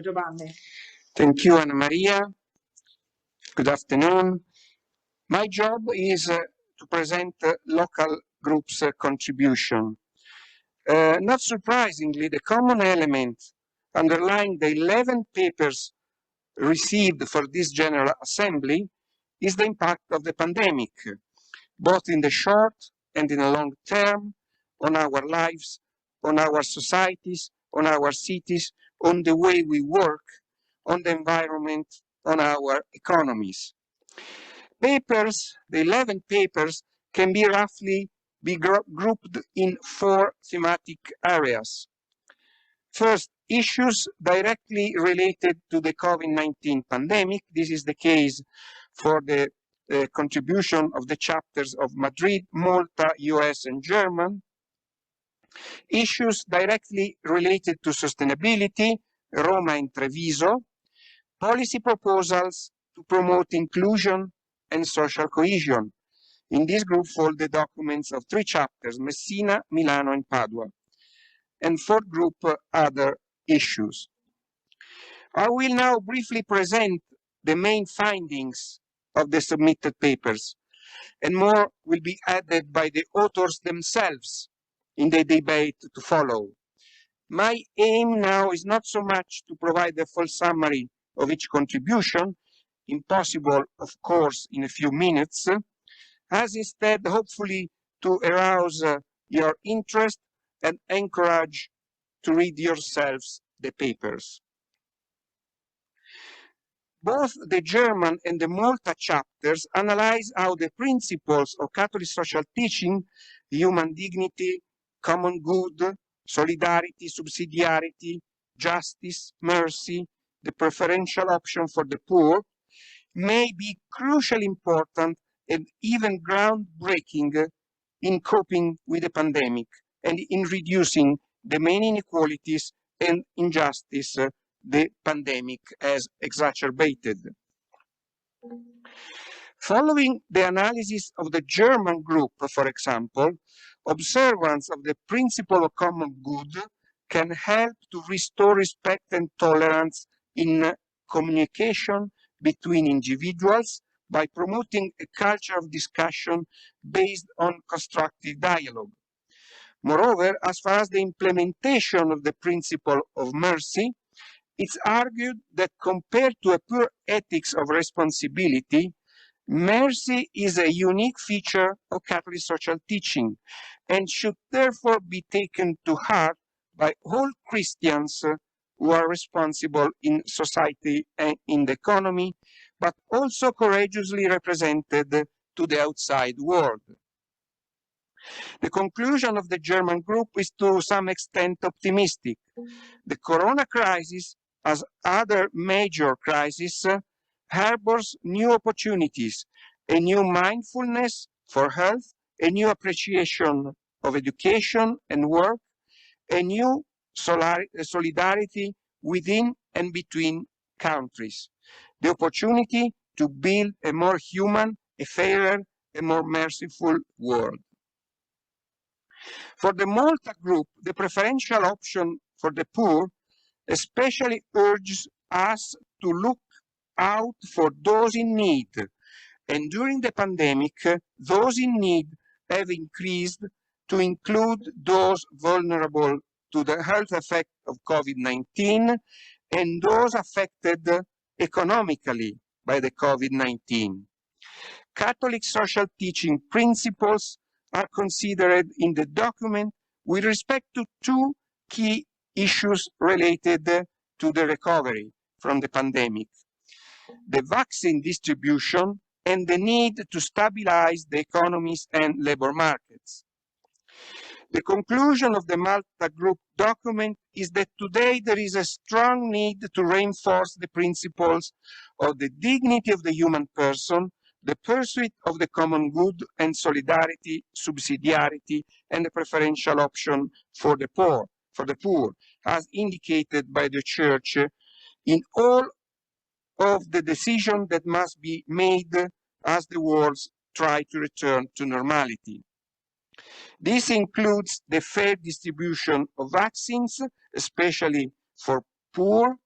Giovanni. Thank you, Anna Maria. Good afternoon. My job is to present local groups' contribution. Not surprisingly, the common element underlying the 11 papers received for this General Assembly is the impact of the pandemic, both in the short and in the long term, on our lives, on our societies, on our cities, on the way we work, on the environment, on our economies. Papers, the 11 papers, can be roughly grouped in 4 thematic areas. First, issues directly related to the COVID-19 pandemic. This is the case for the contribution of the chapters of Madrid, Malta, US, and German. Issues directly related to sustainability, Roma and Treviso. Policy proposals to promote inclusion and social cohesion. In this group fall the documents of 3 chapters, Messina, Milano, and Padua. And fourth group, other issues. I will now briefly present the main findings of the submitted papers, and more will be added by the authors themselves in the debate to follow. My aim now is not so much to provide a full summary of each contribution, impossible, of course, in a few minutes, as instead, hopefully, to arouse your interest and encourage to read yourselves the papers. Both the German and the Malta chapters analyze how the principles of Catholic social teaching, human dignity, common good, solidarity, subsidiarity, justice, mercy, the preferential option for the poor, may be crucially important and even groundbreaking in coping with the pandemic and in reducing the main inequalities and injustice the pandemic has exacerbated. Following the analysis of the German group, for example, observance of the principle of common good can help to restore respect and tolerance in communication between individuals by promoting a culture of discussion based on constructive dialogue. Moreover, as far as the implementation of the principle of mercy, it's argued that compared to a pure ethics of responsibility, mercy is a unique feature of Catholic social teaching and should therefore be taken to heart by all Christians who are responsible in society and in the economy, but also courageously represented to the outside world. The conclusion of the German group is to some extent optimistic. The corona crisis, as other major crises, harbors new opportunities, a new mindfulness for health, a new appreciation of education and work, a new solidarity within and between countries, the opportunity to build a more human, a fairer, a more merciful world. For the Malta group, the preferential option for the poor especially urges us to look out for those in need. And during the pandemic, those in need have increased to include those vulnerable to the health effect of COVID-19 and those affected economically by the COVID-19. Catholic social teaching principles are considered in the document with respect to 2 key issues related to the recovery from the pandemic: the vaccine distribution and the need to stabilize the economies and labor markets. The conclusion of the Malta Group document is that today there is a strong need to reinforce the principles of the dignity of the human person, the pursuit of the common good, and solidarity, subsidiarity, and the preferential option for the poor, as indicated by the Church in all of the decisions that must be made as the world tries to return to normality. This includes the fair distribution of vaccines, especially for poor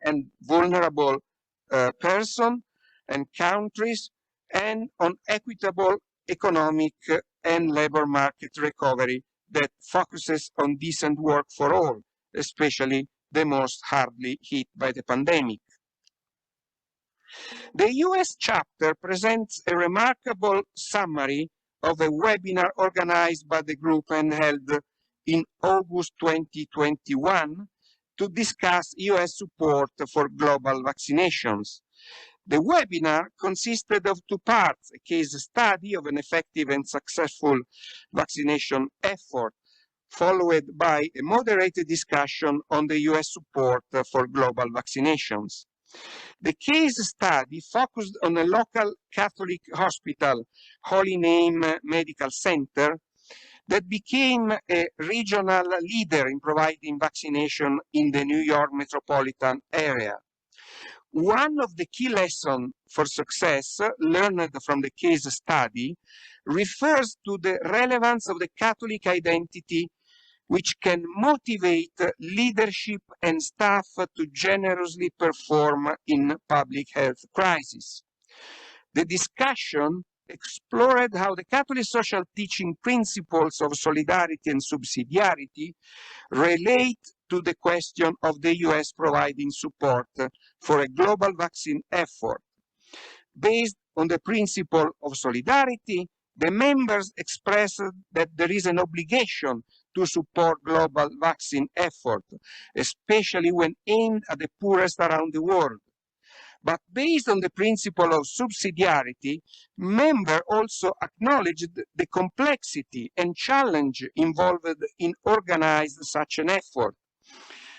and vulnerable persons and countries, and on equitable economic and labor market recovery that focuses on decent work for all, especially the most hardly hit by the pandemic. The US chapter presents a remarkable summary of a webinar organized by the group and held in August 2021 to discuss US support for global vaccinations. The webinar consisted of two parts, a case study of an effective and successful vaccination effort, followed by a moderated discussion on the US support for global vaccinations. The case study focused on a local Catholic hospital, Holy Name Medical Center, that became a regional leader in providing vaccination in the New York metropolitan area. One of the key lessons for success learned from the case study refers to the relevance of the Catholic identity, which can motivate leadership and staff to generously perform in public health crises. The discussion explored how the Catholic social teaching principles of solidarity and subsidiarity relate to the question of the US providing support for a global vaccine effort. Based on the principle of solidarity, the members expressed that there is an obligation to support global vaccine effort, especially when aimed at the poorest around the world. But based on the principle of subsidiarity, members also acknowledged the complexity and challenge involved in organizing such an effort.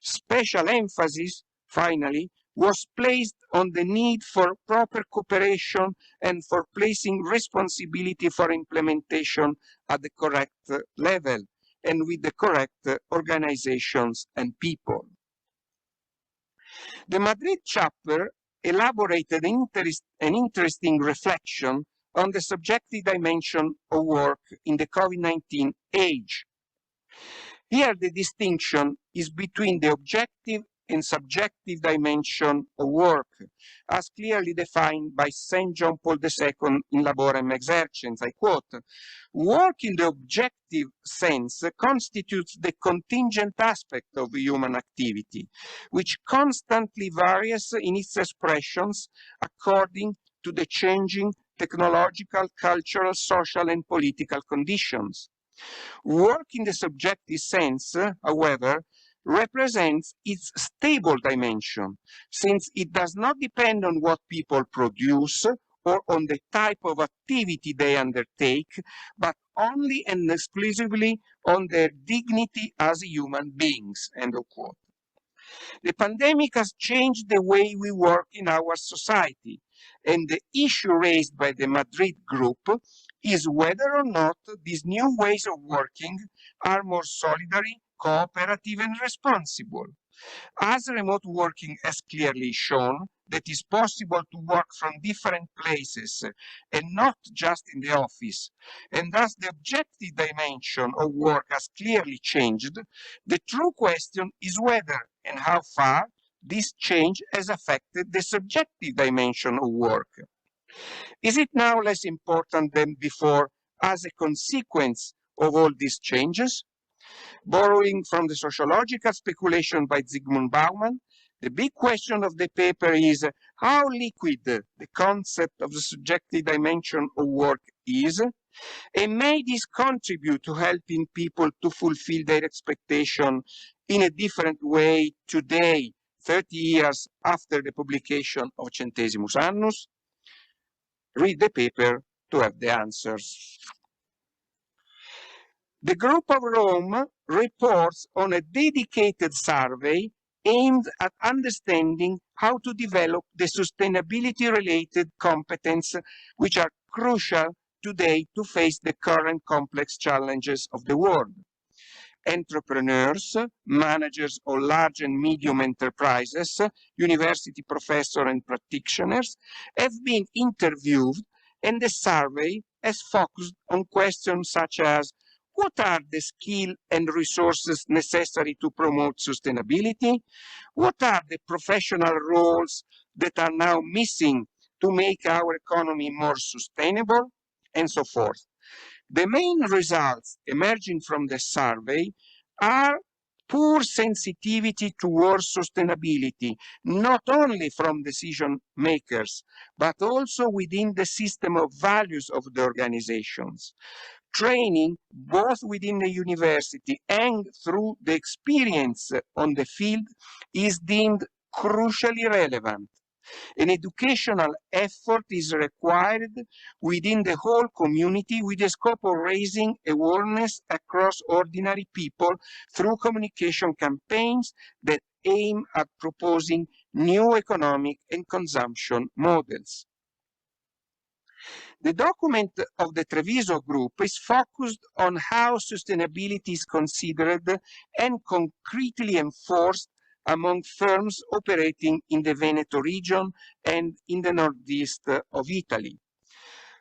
Special emphasis, finally, was placed on the need for proper cooperation and for placing responsibility for implementation at the correct level and with the correct organizations and people. The Madrid chapter elaborated an interesting reflection on the subjective dimension of work in the COVID-19 age. Here, the distinction is between the objective and subjective dimension of work, as clearly defined by St. John Paul II in Laborem Exercens. I quote, "Work in the objective sense constitutes the contingent aspect of human activity, which constantly varies in its expressions according to the changing technological, cultural, social, and political conditions. Work in the subjective sense, however, represents its stable dimension, since it does not depend on what people produce or on the type of activity they undertake, but only and exclusively on their dignity as human beings." End of quote. The pandemic has changed the way we work in our society, and the issue raised by the Madrid group is whether or not these new ways of working are more solidary, cooperative, and responsible. As remote working has clearly shown that it's possible to work from different places and not just in the office, and thus the objective dimension of work has clearly changed, the true question is whether and how far this change has affected the subjective dimension of work. Is it now less important than before as a consequence of all these changes? Borrowing from the sociological speculation by Zygmunt Bauman, the big question of the paper is how liquid the concept of the subjective dimension of work is, and may this contribute to helping people to fulfill their expectation in a different way today, 30 years after the publication of Centesimus Annus? Read the paper to have the answers. The Group of Rome reports on a dedicated survey aimed at understanding how to develop the sustainability-related competences which are crucial today to face the current complex challenges of the world. Entrepreneurs, managers of large and medium enterprises, university professors and practitioners have been interviewed, and the survey has focused on questions such as What are the skills and resources necessary to promote sustainability? What are the professional roles that are now missing to make our economy more sustainable? And so forth. The main results emerging from the survey are poor sensitivity towards sustainability, not only from decision makers, but also within the system of values of the organizations. Training, both within the university and through the experience on the field, is deemed crucially relevant. An educational effort is required within the whole community with the scope of raising awareness across ordinary people through communication campaigns that aim at proposing new economic and consumption models. The document of the Treviso Group is focused on how sustainability is considered and concretely enforced among firms operating in the Veneto region and in the northeast of Italy.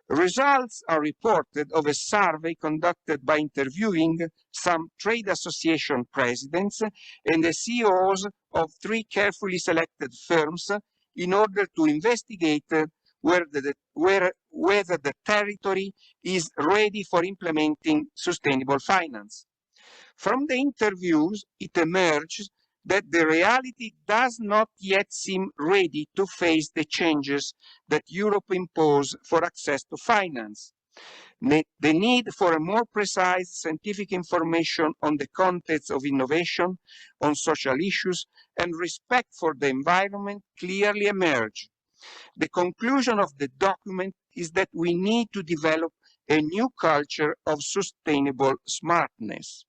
Results are reported of a survey conducted by interviewing some trade association presidents and the CEOs of 3 carefully selected firms in order to investigate whether the territory is ready for implementing sustainable finance. From the interviews, it emerges that the reality does not yet seem ready to face the changes that Europe imposes for access to finance. The need for a more precise scientific information on the context of innovation, on social issues, and respect for the environment clearly emerge. The conclusion of the document is that we need to develop a new culture of sustainable smartness.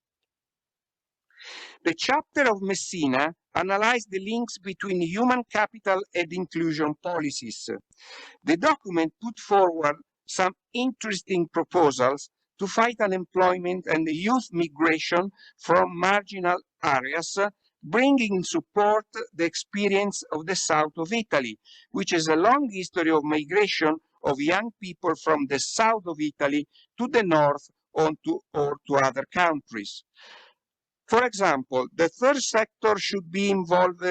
The chapter of Messina analyzed the links between human capital and inclusion policies. The document put forward some interesting proposals to fight unemployment and youth migration from marginal areas, bringing in support the experience of the south of Italy, which has a long history of migration of young people from the south of Italy to the north or to other countries. For example, the third sector should be involved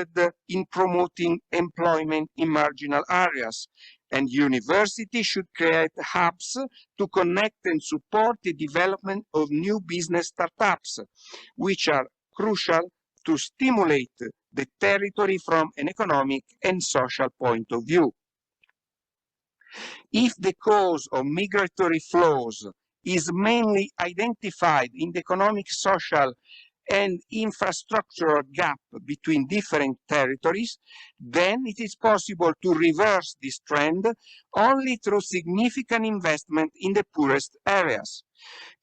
in promoting employment in marginal areas, and universities should create hubs to connect and support the development of new business startups, which are crucial to stimulate the territory from an economic and social point of view. If the cause of migratory flows is mainly identified in the economic, social, and infrastructural gap between different territories, then it is possible to reverse this trend only through significant investment in the poorest areas.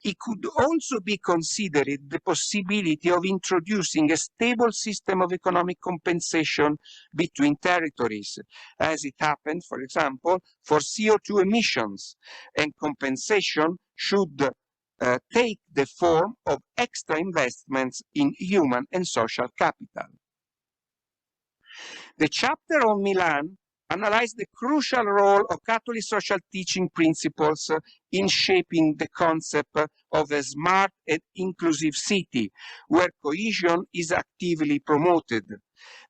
It could also be considered the possibility of introducing a stable system of economic compensation between territories, as it happened, for example, for CO2 emissions, and compensation should take the form of extra investments in human and social capital. The chapter on Milan analyzed the crucial role of Catholic social teaching principles in shaping the concept of a smart and inclusive city, where cohesion is actively promoted.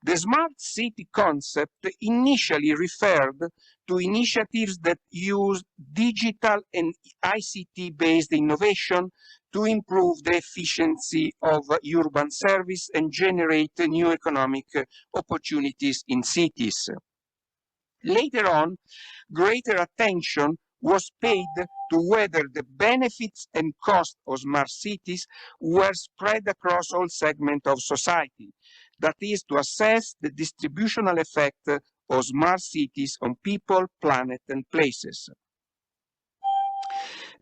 The smart city concept initially referred to initiatives that use digital and ICT-based innovation to improve the efficiency of urban service and generate new economic opportunities in cities. Later on, greater attention was paid to whether the benefits and costs of smart cities were spread across all segments of society. That is, to assess the distributional effect of smart cities on people, planet, and places.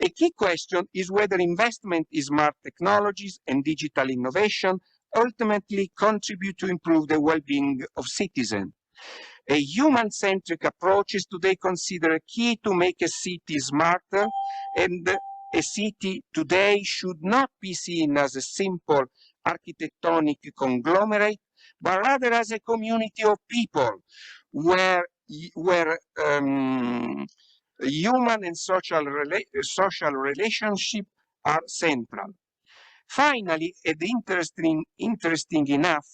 A key question is whether investment in smart technologies and digital innovation ultimately contribute to improve the well-being of citizens. A human-centric approach is today considered key to make a city smarter, and a city today should not be seen as a simple architectonic conglomerate, but rather as a community of people where human and social relationships are central. Finally, and interesting enough,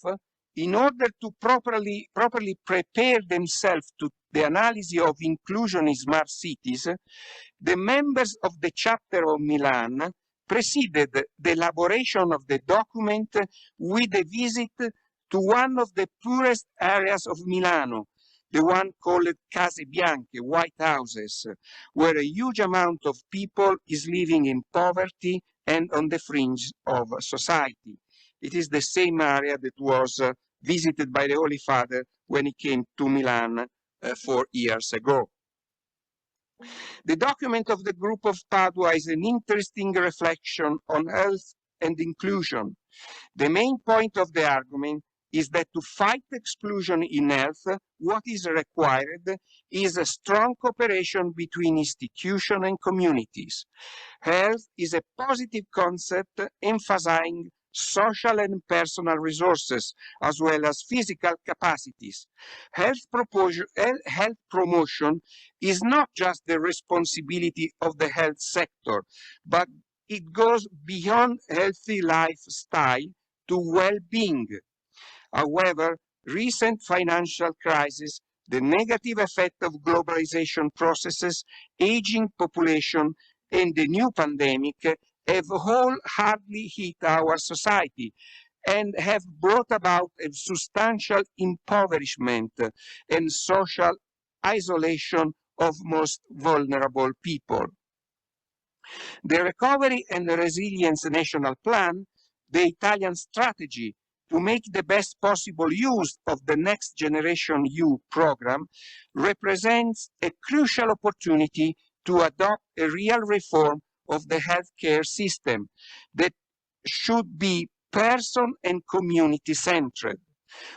in order to properly prepare themselves to the analysis of inclusion in smart cities, the members of the chapter of Milan preceded the elaboration of the document with a visit to one of the poorest areas of Milano, the one called Case Bianche, White Houses, where a huge amount of people is living in poverty and on the fringe of society. It is the same area that was visited by the Holy Father when he came to Milan 4 years ago. The document of the group of Padua is an interesting reflection on health and inclusion. The main point of the argument is that to fight exclusion in health, what is required is a strong cooperation between institutions and communities. Health is a positive concept emphasizing social and personal resources, as well as physical capacities. Health promotion is not just the responsibility of the health sector, but it goes beyond healthy lifestyle to well-being. However, recent financial crisis, the negative effect of globalization processes, aging population, and the new pandemic have all hardly hit our society and have brought about a substantial impoverishment and social isolation of most vulnerable people. The Recovery and Resilience National Plan, the Italian strategy to make the best possible use of the Next Generation EU program, represents a crucial opportunity to adopt a real reform of the healthcare system that should be person and community centered.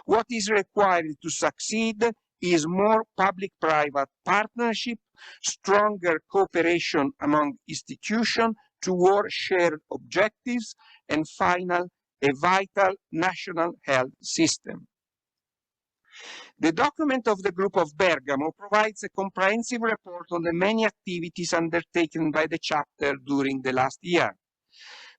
What is required to succeed is more public-private partnership, stronger cooperation among institutions toward shared objectives, and final, a vital national health system. The document of the group of Bergamo provides a comprehensive report on the many activities undertaken by the chapter during the last year.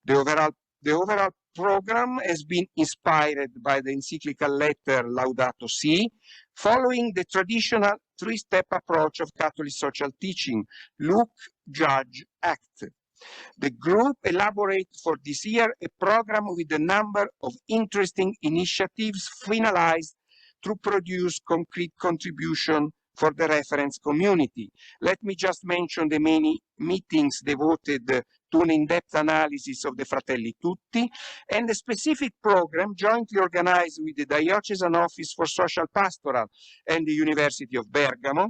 The overall program has been inspired by the encyclical letter Laudato Si, following the traditional three-step approach of Catholic social teaching, look, judge, act. The group elaborated for this year a program with a number of interesting initiatives finalized to produce concrete contribution for the reference community. Let me just mention the many meetings devoted to an in-depth analysis of the Fratelli Tutti, and a specific program jointly organized with the Diocesan Office for Social Pastoral and the University of Bergamo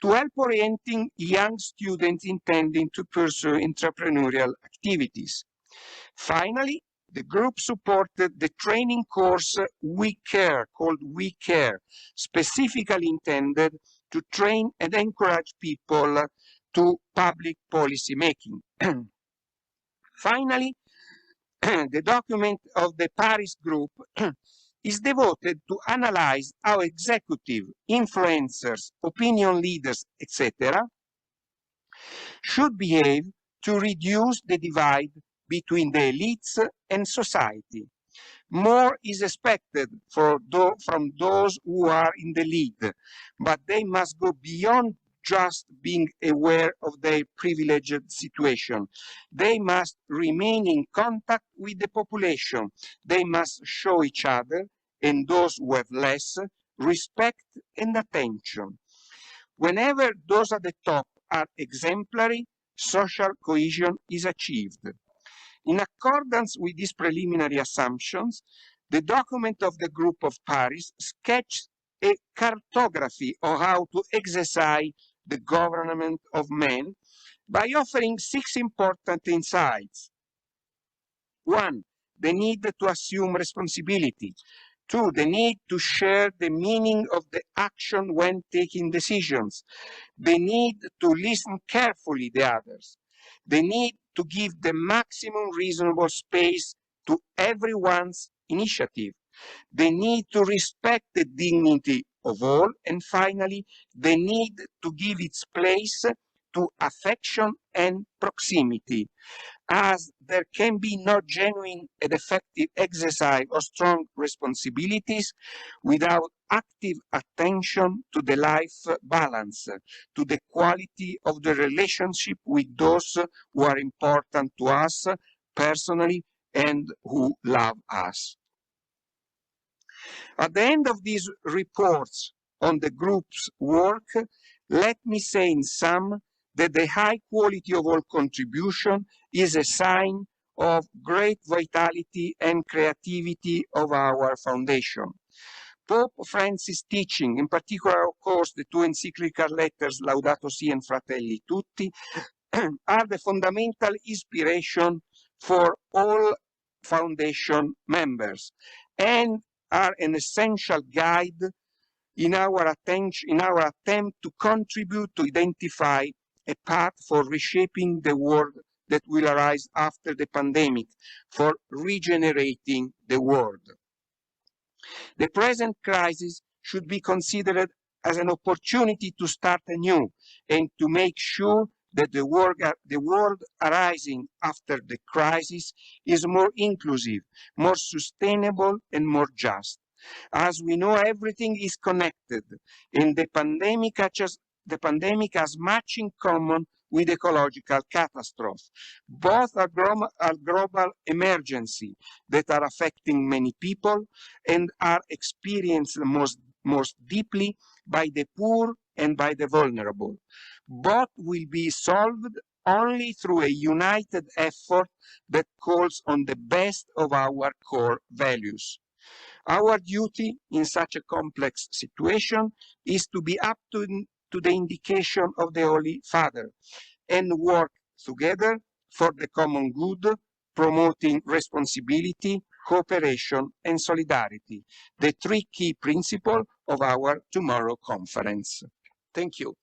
to help orienting young students intending to pursue entrepreneurial activities. Finally, the group supported the training course We Care, called We Care, specifically intended to train and encourage people to public policy making. Finally, the document of the Paris group is devoted to analyze how executive, influencers, opinion leaders, etc., should behave to reduce the divide between the elites and society. More is expected from those who are in the lead, but they must go beyond just being aware of their privileged situation. They must remain in contact with the population. They must show each other, and those who have less, respect and attention. Whenever those at the top are exemplary, social cohesion is achieved. In accordance with these preliminary assumptions, the document of the Group of Paris sketched a cartography of how to exercise the government of men by offering 6 important insights. 1, the need to assume responsibility. 2, the need to share the meaning of the action when taking decisions. The need to listen carefully to others. The need to give the maximum reasonable space to everyone's initiative. The need to respect the dignity of all. And finally, the need to give its place to affection and proximity, as there can be no genuine and effective exercise of strong responsibilities without active attention to the life balance, to the quality of the relationship with those who are important to us personally and who love us. At the end of these reports on the group's work, let me say in sum that the high quality of all contribution is a sign of great vitality and creativity of our foundation. Pope Francis' teaching, in particular, of course, the two encyclical letters Laudato Si and Fratelli Tutti, are the fundamental inspiration for all foundation members and are an essential guide in our attempt to contribute to identify a path for reshaping the world that will arise after the pandemic, for regenerating the world. The present crisis should be considered as an opportunity to start anew and to make sure that the world arising after the crisis is more inclusive, more sustainable, and more just. As we know, everything is connected, and the pandemic has much in common with ecological catastrophe. Both are global emergency that are affecting many people and are experienced most deeply by the poor and by the vulnerable. Both will be solved only through a united effort that calls on the best of our core values. Our duty in such a complex situation is to be up to the indication of the Holy Father and work together for the common good, promoting responsibility, cooperation, and solidarity, the three key principles of our tomorrow conference. Thank you.